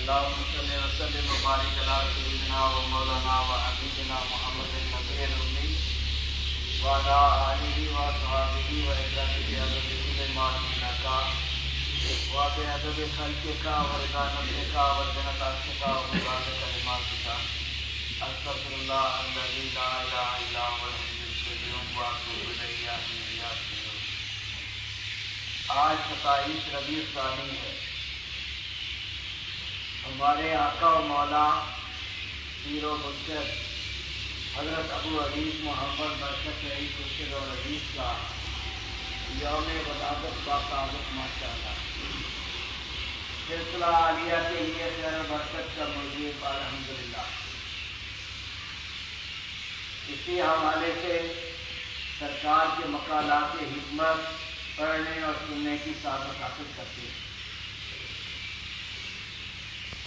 اللهم صل وسلم وبارك على سيدنا ومولانا وحبيبنا محمد النبي الأمي وعلى آله وصحبه وعزته أبدا ما دينك وبأدب خلقك ورضا نفسك وزنة عرشك ومراد كلماتك أستغفر الله الذي لا إله إلا هو الحي القيوم وأتوب إليه حين يأتين. آج 27 ربیع الثانی ہے. ہمارے آقا و مولا پیر و مرشد حضرت ابو عزیز محمد برکت شریف مرشد اور عزیز کا یوم ولادت کا تعلق ماشاء اللہ سلسلہ عالیہ کے لیے خیر برکت کا موجود الحمدللہ. اسی حوالے سے سرکار کے مقالات حکمت پڑھنے اور سننے کی سعادت حاصل کرتی ہے.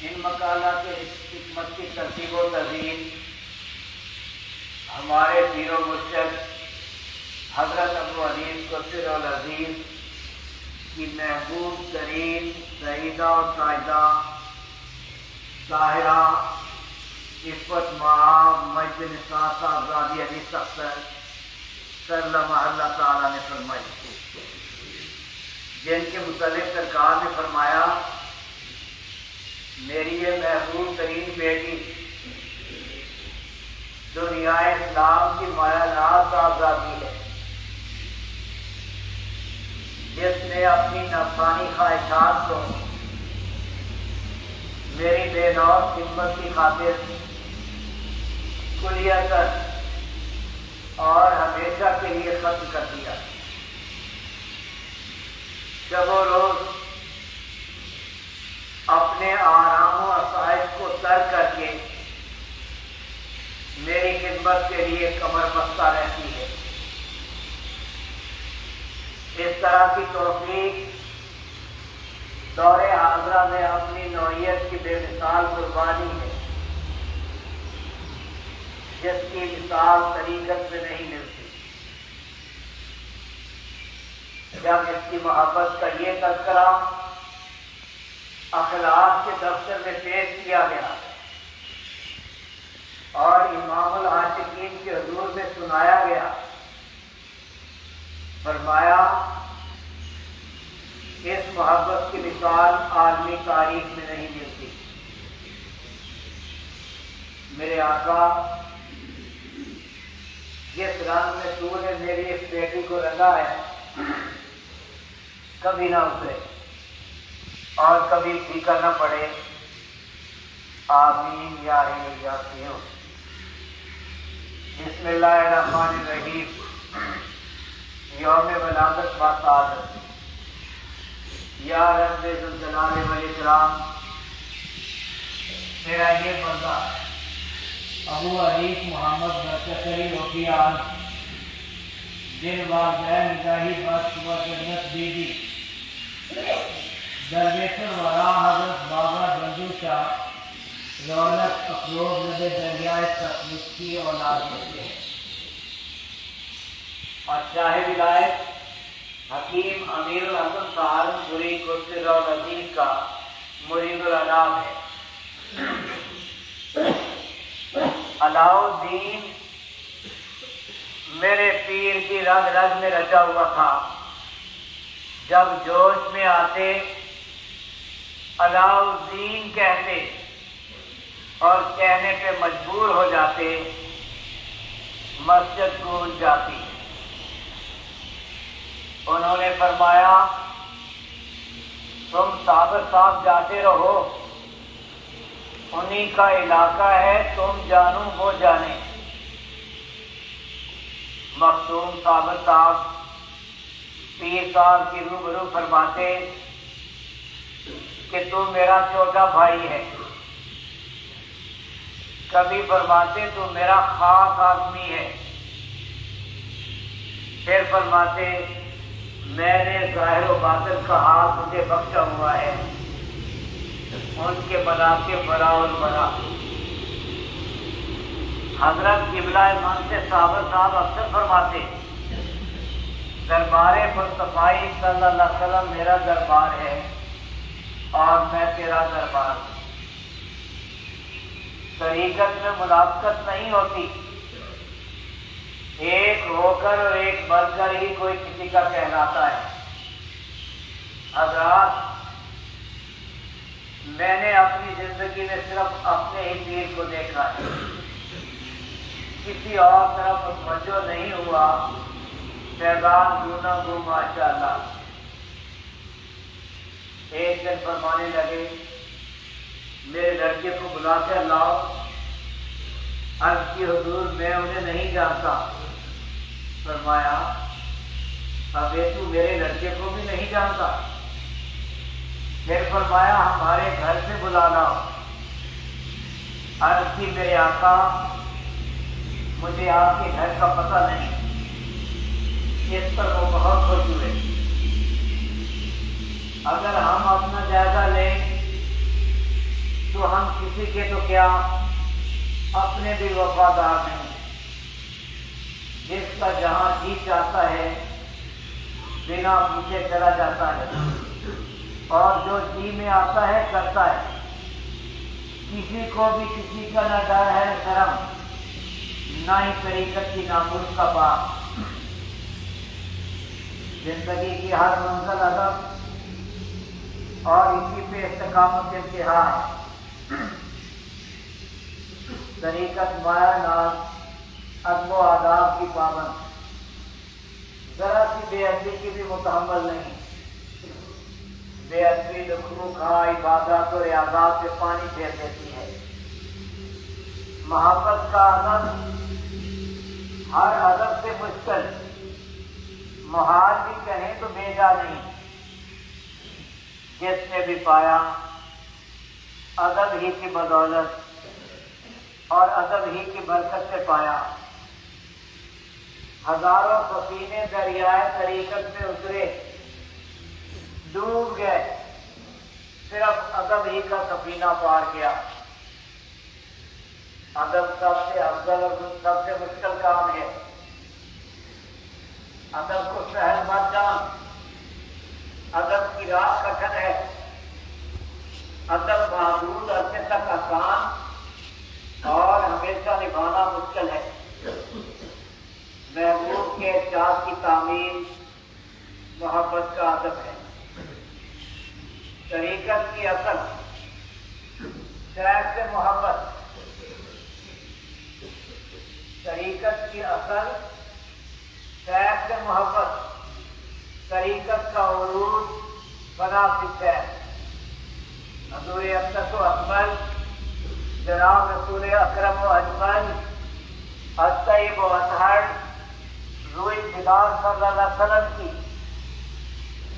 ان مقالات حکمت کی ترتیب و تدوین ہمارے پیر و مرشد حضرت ابو عزیز قصر العزیز کی محبوب ترین سعیدہ اور سائدہ طاہرہ عفت معاب مجد نساء صاحبزادی علی سختر سلم اللہ تعالیٰ نے فرمائی، جن کے متعلق سرکار نے فرمایا میری یہ محبوب ترین بیٹی دنیا اسلام کی مایا ناز صاحبزادی ہے، جس نے اپنی نفسانی خواہشات کو میری بے نوع خدمت کی خاطر کلیتاً اور ہمیشہ کے لیے ختم کر دیا. جب وہ روز اپنے آرام و آسائش کو ترک کر کے میری خدمت کے لیے کمر بستہ رہتی ہے. اس طرح کی توفیق دور حاضرہ میں اپنی نوعیت کی بے مثال قربانی ہے، جس کی مثال طریقت میں نہیں ملتی. جب اس کی محبت کا یہ تذکرہ اخلاق کے دفتر میں پیش کیا گیا اور امام العاشقین کے حضور میں سنایا گیا، فرمایا اس محبت کی مثال عالمی تاریخ میں نہیں ملتی. میرے آقا جس رنگ میں تو نے میری اس بیٹی کو رنگا ہے کبھی نہ اترے اور کبھی پھیکا نہ پڑے. آمین یا یاسین. بسم اللہ الرحمن الرحیم. یوم ولادت با سعادت. یا رب ذوالجلال والاکرام، تیرا یہ بندہ ابو عزیز محمد برکت شریف روکیان جن والدین نگاہی بخش و جنت بیوی درویشر ورا حضرت بابا بندو شاہ رونق افروز نبی دریائے تخلیق کی اولاد میں سے اور شاہ ولایت حکیم امیر الحسن سہارنپوری قصر العزیز کا مرید العناب ہے. علاء الدین میرے پیر کی رگ رگ میں رچا ہوا تھا. جب جوش میں آتے علاء الدین کہتے اور کہنے پہ مجبور ہو جاتے، مسجد گونج جاتی. انہوں نے فرمایا تم صابر صاحب جاتے رہو، انہی کا علاقہ ہے، تم جانو وہ جانے. مختوم صابر صاحب پیر صاحب کی روبرو فرماتے کہ تم میرا چھوٹا بھائی ہے. کبھی فرماتے تو میرا خاص آدمی ہے. پھر فرماتے میں نے ظاہر و باطن کا حال مجھے بخشا ہوا ہے، ان کے بنا کے برا اور بڑا. حضرت قبلہ ایمان سے صابر صاحب اکثر فرماتے دربار مصطفی صلی اللہ علیہ وسلم میرا دربار ہے اور میں تیرا دربار. طریقت میں منافقت نہیں ہوتی، ایک ہو کر اور ایک بن کر ہی کوئی کسی کا کہلاتا ہے۔ حضرات، میں نے اپنی زندگی میں صرف اپنے ہی پیر کو دیکھا ہے، کسی اور طرف متوجہ نہیں ہوا، پیغام ڈھونڈا گو ماشاءاللہ۔ ایک دن فرمانے لگے میرے لڑکے کو بلا کر لاؤ۔ عرض کی حضور میں انہیں نہیں جانتا۔ فرمایا ابے تو میرے لڑکے کو بھی نہیں جانتا؟ پھر فرمایا ہمارے گھر سے بلا لاؤ۔ عرض کی میرے آقا مجھے آپ کے گھر کا پتہ نہیں۔ اس پر وہ بہت خوش ہوئے۔ اگر ہم اپنا جائزہ لیں تو ہم کسی کے تو کیا اپنے بھی وفادار نہیں۔ جس کا جہاں جی چاہتا ہے بنا پوچھے چلا جاتا ہے، اور جو جی میں آتا ہے کرتا ہے۔ کسی کو بھی کسی کا نہ ڈر ہے شرم، نہ ہی طریقت کی ناموس کا بات۔ زندگی کی ہر منزل ادب اور اسی پہ استقامت امتحان۔ طریقت مایا ناز ادب و آداب کی پابند، ذرا سی بے ادبی کی بھی متحمل نہیں۔ بے ادبی لکھو کھا عبادات اور ریاضات پہ پانی پھیر دیتی ہے۔ محبت کا ادب ہر ادب سے مشکل، محال بھی کہیں تو بھیجا نہیں۔ جس نے بھی پایا ادب ہی کی بدولت اور ادب ہی کی برکت سے پایا۔ ہزاروں سفینے دریائے طریقت میں اترے، ڈوب گئے، صرف ادب ہی کا سفینہ پار کیا۔ ادب سب سے افضل اور سب سے مشکل کام ہے۔ ادب کو سہل مت جان، ادب کی راہ کٹھن ہے۔ ادب محدود عرصے تک آسان اور ہمیشہ نبھانا مشکل ہے۔ محبوب کے احساس کی تعمیر محبت کا ادب ہے۔ طریقت کی اصل شیخ سے محبت، طریقت کی اصل شیخ سے محبت، طریقت کا عروج بنا شیخ۔ حضور اقدس و اکمل جناب رسول اکرم و اجمل الطیب و اطہر روح خدا صلی اللہ علیہ وسلم کی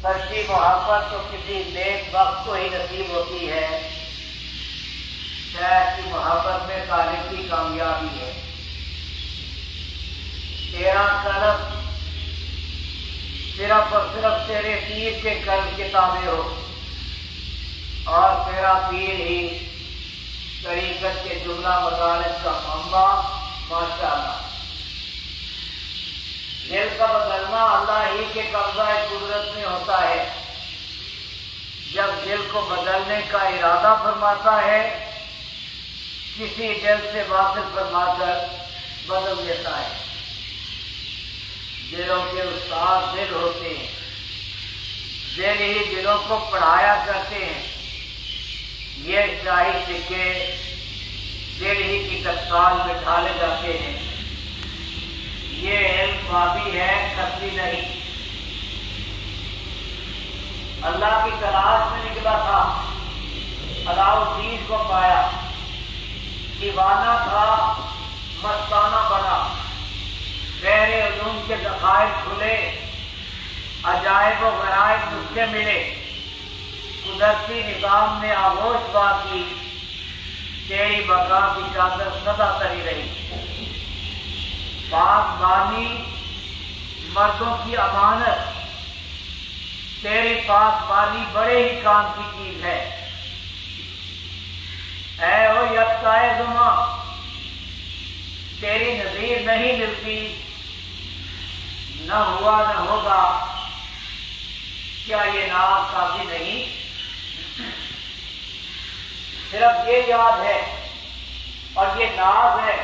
سچی محبت تو کسی نیک وقت کو ہی نصیب ہوتی ہے۔ شیخ کی محبت میں تاریخی کامیابی ہے۔ تیرا قلب صرف اور صرف تیرے پیر کے قلب کے تابع ہو، اور تیرا پیر ہی طریقت کے جملہ مطالب کا منبع ماشاءاللہ۔ دل کا بدلنا اللہ ہی کے قبضہ قدرت میں ہوتا ہے۔ جب دل کو بدلنے کا ارادہ فرماتا ہے، کسی دل سے واصل فرما کر بدل دیتا ہے۔ دلوں کے استاد دل ہوتے ہیں، دل ہی دلوں کو پڑھایا کرتے ہیں۔ یہ شاہی سکے دل ہی کی ٹکسال میں ڈھالے جاتے ہیں۔ یہ علم بابی ہے، کسبی نہیں۔ اللہ کی تلاش میں نکلا تھا، علاؤالدین کو پایا، دیوانہ تھا، مستانہ بنا، غیر علوم کے ذخائر کھلے، عجائب و غرائب نسخے ملے، قدرتی نظام نے آغوش بات کی، تیری بقا کی چادر سدا تری رہی۔ پاک بانی مردوں کی امانت، تیری پاک بانی بڑے ہی کام کی چیز ہے۔ اے او یکتائے زماں، تیری نظیر نہیں ملتی، نہ ہوا نہ ہوگا، کیا یہ نام کافی نہیں؟ صرف یہ یاد ہے اور یہ ناز ہے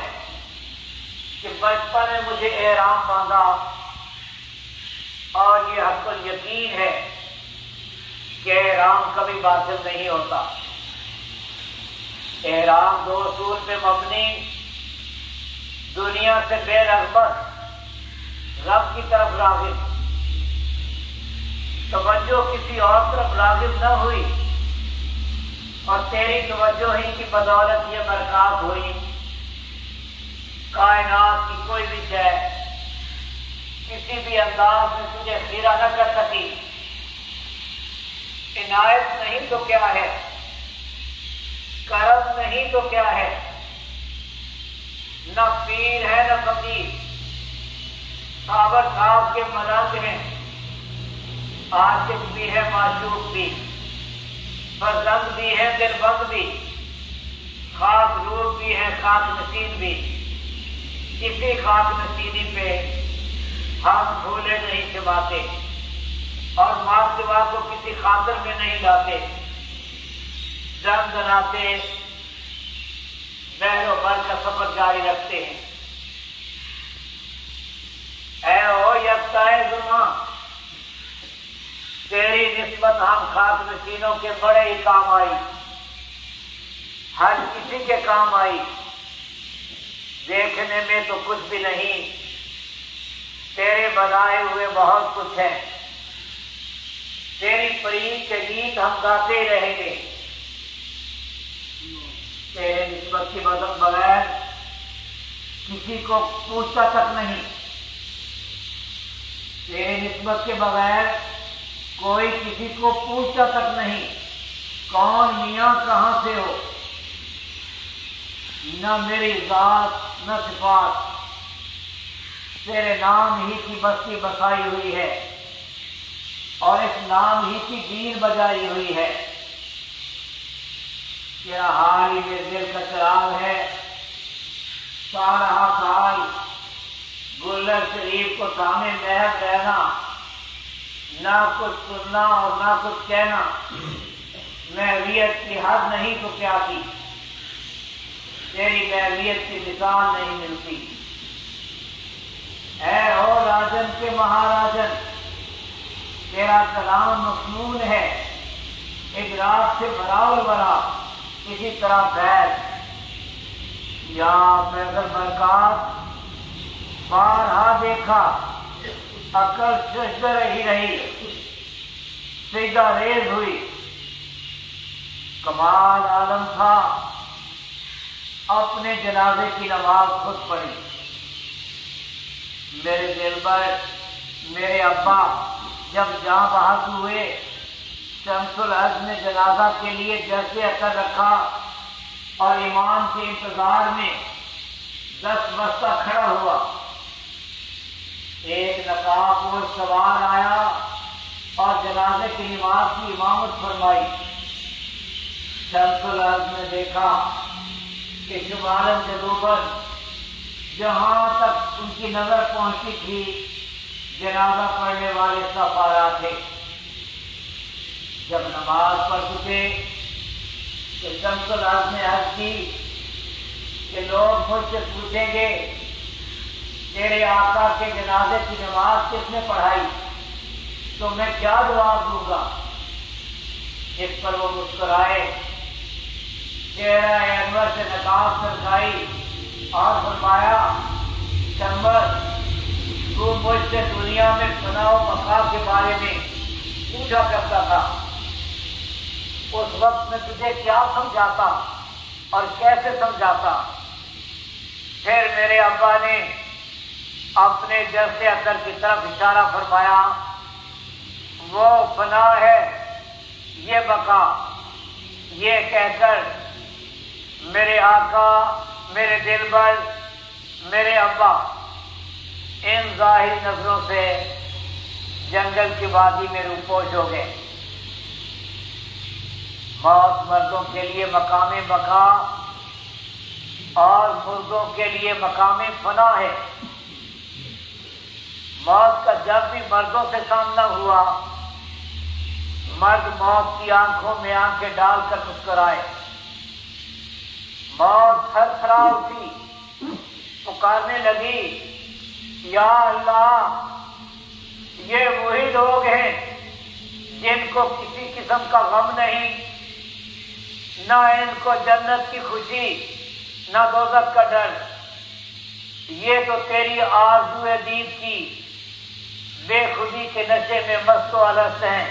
کہ بچپن میں مجھے احرام باندھا، اور یہ حق الیقین ہے کہ احرام کبھی باطل نہیں ہوتا۔ احرام دو اصول پہ مبنی، دنیا سے بے رغبت، رب کی طرف راغب، توجہ کسی اور طرف راغب نہ ہوئی، اور تیری توجہ ہی کی بدولت یہ برکات ہوئی۔ کائنات کی کوئی بھی شے کسی بھی انداز میں تجھے خیرہ نہ کر سکی۔ عنایت نہیں تو کیا ہے، کرم نہیں تو کیا ہے، نہ پیر ہے نہ فقیر، صابر صاحب کے ملنگ ہیں، عاشق بھی ہے معشوق بھی، فرزند بھی ہے دلبند بھی، خاک روح بھی ہے خاک نشین بھی۔ کسی خاک نشینی پہ ہم بھولے نہیں سماتے، اور ماں سوا کو کسی خاطر میں نہیں لاتے، دناتے بحر و بر کا سفر جاری رکھتے ہیں۔ اے او یکتائے زماں، تیری نسبت ہم خاک نشینوں کے بڑے ہی کام آئی، ہر کسی کے کام آئی۔ دیکھنے میں تو کچھ بھی نہیں، تیرے بنائے ہوئے بہت کچھ ہے، تیری فرید کے گیت ہم گاتے رہیں گے۔ تیرے نسبت کی بغیر کسی کو پوچھتا تک نہیں، تیرے نسبت کے بغیر کوئی کسی کو پوچھتا تک نہیں، کون میاں کہاں سے ہو، نہ میری ذات نہ صفات، تیرے نام ہی کی بستی بسائی ہوئی ہے، اور اس نام ہی کی دین بجائی ہوئی ہے۔ تیرا حال ہی میرے دل کا چراغ ہے، سارا سال گلر شریف کو تھامے محب رہنا، نہ کچھ سننا اور نہ کچھ کہنا، محویت کی حد نہیں تو کیا کی، تیری محویت کی مثال نہیں ملتی۔ اے ہو راجن کے مہاراجن، تیرا کلام مصنون ہے، ادراک سے براول برا، اسی طرح بیت یا پیغل برکات بارہا دیکھا، عقل سجدہ رہی، سجدہ ریز ہوئی، کمال عالم تھا، اپنے جنازے کی نماز خود پڑھی۔ میرے دل پر میرے ابا جب جاں بحق ہوئے، شمس الحق نے جنازہ کے لیے جیسے اثر رکھا، اور امام کے انتظار میں 10 بستہ کھڑا ہوا، ایک نقاب اور سوار آیا اور جنازے کی نماز کی امامت فرمائی۔ شمس الحق نے دیکھا کہ شمال جنوباً جہاں تک ان کی نظر پہنچی تھی، جنازہ پڑھنے والے صف آرا تھے۔ جب نماز پڑھ چکے تو شمس الحق نے عرض کی کہ لوگ مجھ سے پوچھیں گے تیرے آقا کے جنازے کی نماز کس نے پڑھائی، تو میں کیا جواب دوں گا؟ اس پر وہ مسکرائے، چہرہ انور سے نقاب سرکائی اور فرمایا، شمبر تو مجھ سے دنیا میں فنا و بقا کے بارے میں پوچھا کرتا تھا، اس وقت میں تجھے کیا سمجھاتا اور کیسے سمجھاتا؟ پھر میرے ابا نے اپنے جرس اثر کی طرف اشارہ فرمایا، وہ فنا ہے یہ بقا، یہ کہہ کر میرے آقا، میرے دلبر، میرے ابا ان ظاہری نظروں سے جنگل کی وادی میں روپوش ہو گئے۔ موت مردوں کے لیے مقام بقا اور مردوں کے لیے مقام فنا ہے۔ موت کا جب بھی مردوں سے سامنا ہوا، مرد موت کی آنکھوں میں آنکھیں ڈال کر مسکرائے، موت تھر تھرا اٹھی، پکارنے لگی یا اللہ، یہ وہی لوگ ہیں جن کو کسی قسم کا غم نہیں، نہ ان کو جنت کی خوشی نہ دوزخ کا ڈر، یہ تو تیری آرزو دید کی بے خودی کے نشے میں مست و الست ہیں۔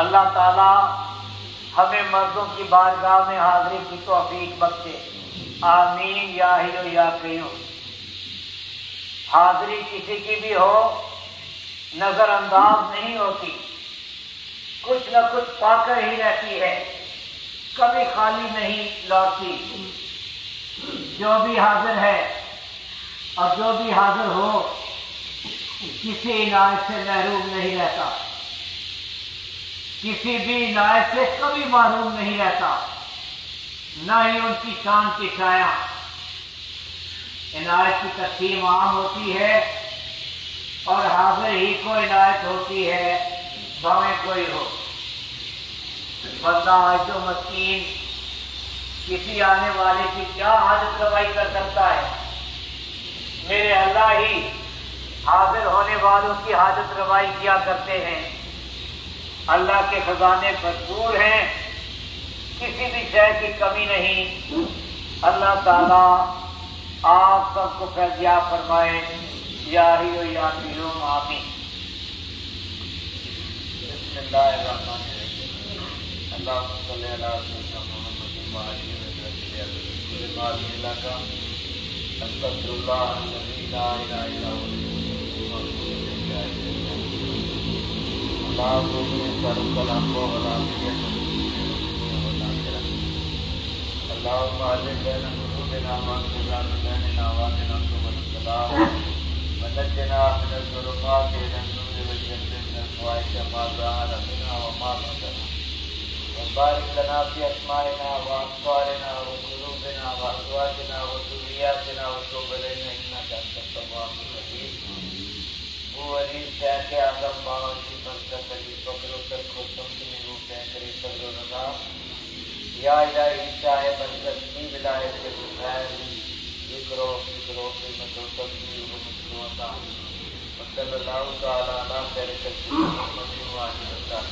اللہ تعالی ہمیں مردوں کی بارگاہ میں حاضری کی توفیق بخشے، آمین یا حی یا قیوم۔ حاضری کسی کی بھی ہو نظر انداز نہیں ہوتی، کچھ نہ کچھ پا کر ہی رہتی ہے، کبھی خالی نہیں لوٹتی۔ جو بھی حاضر ہے اور جو بھی حاضر ہو کسی عنایت سے محروم نہیں رہتا، کسی بھی عنایت سے کبھی محروم نہیں رہتا، نہ ہی ان کی شان کی چھایا۔ عنایت کی تقسیم عام ہوتی ہے اور حاضر ہی کو عنایت ہوتی ہے، بھاویں کوئی ہو۔ بندہ عاجز و مسکین کسی آنے والے کی کیا حاجت روائی کر سکتا ہے؟ میرے اللہ ہی حاضر ہونے والوں کی حاجت روائی کیا کرتے ہیں۔ اللہ کے خزانے بھرپور ہیں، کسی بھی شے کی کمی نہیں۔ اللہ تعالیٰ آپ سب کو فیضیاب فرمائے، یا حی و یا قیوم، آمین۔ بسم اللہ الرحمن الرحیم، اللہم صلی علی سیدنا محمد وعلی اللہ کا استغفر اللہ الذی لا الہ الا هو اللہم الحمد اللہم علم بین قلوبنا وانصرنا بیننا واتنا سبل السلام ونجنا من الظلمات الى النور والجنة من الفواحش ما ظهر منها وما بطن وبارك لنا في اسمائنا وابصارنا وقلوبنا وازواجنا وذرياتنا وتوب علينا انك انت التواب الرحيم۔ وہ علی شیخ اعظم باورچی برکت علی فکر و ترک و تمکین روپ کری فضل و رضا، یا الہی شاہ برکت کی ولایت کے بخیر ذکر و خدمت و تبلیغ و مشروعہ صلی اللہ تعالی علی خیر خلق محمد وعلی وسلم۔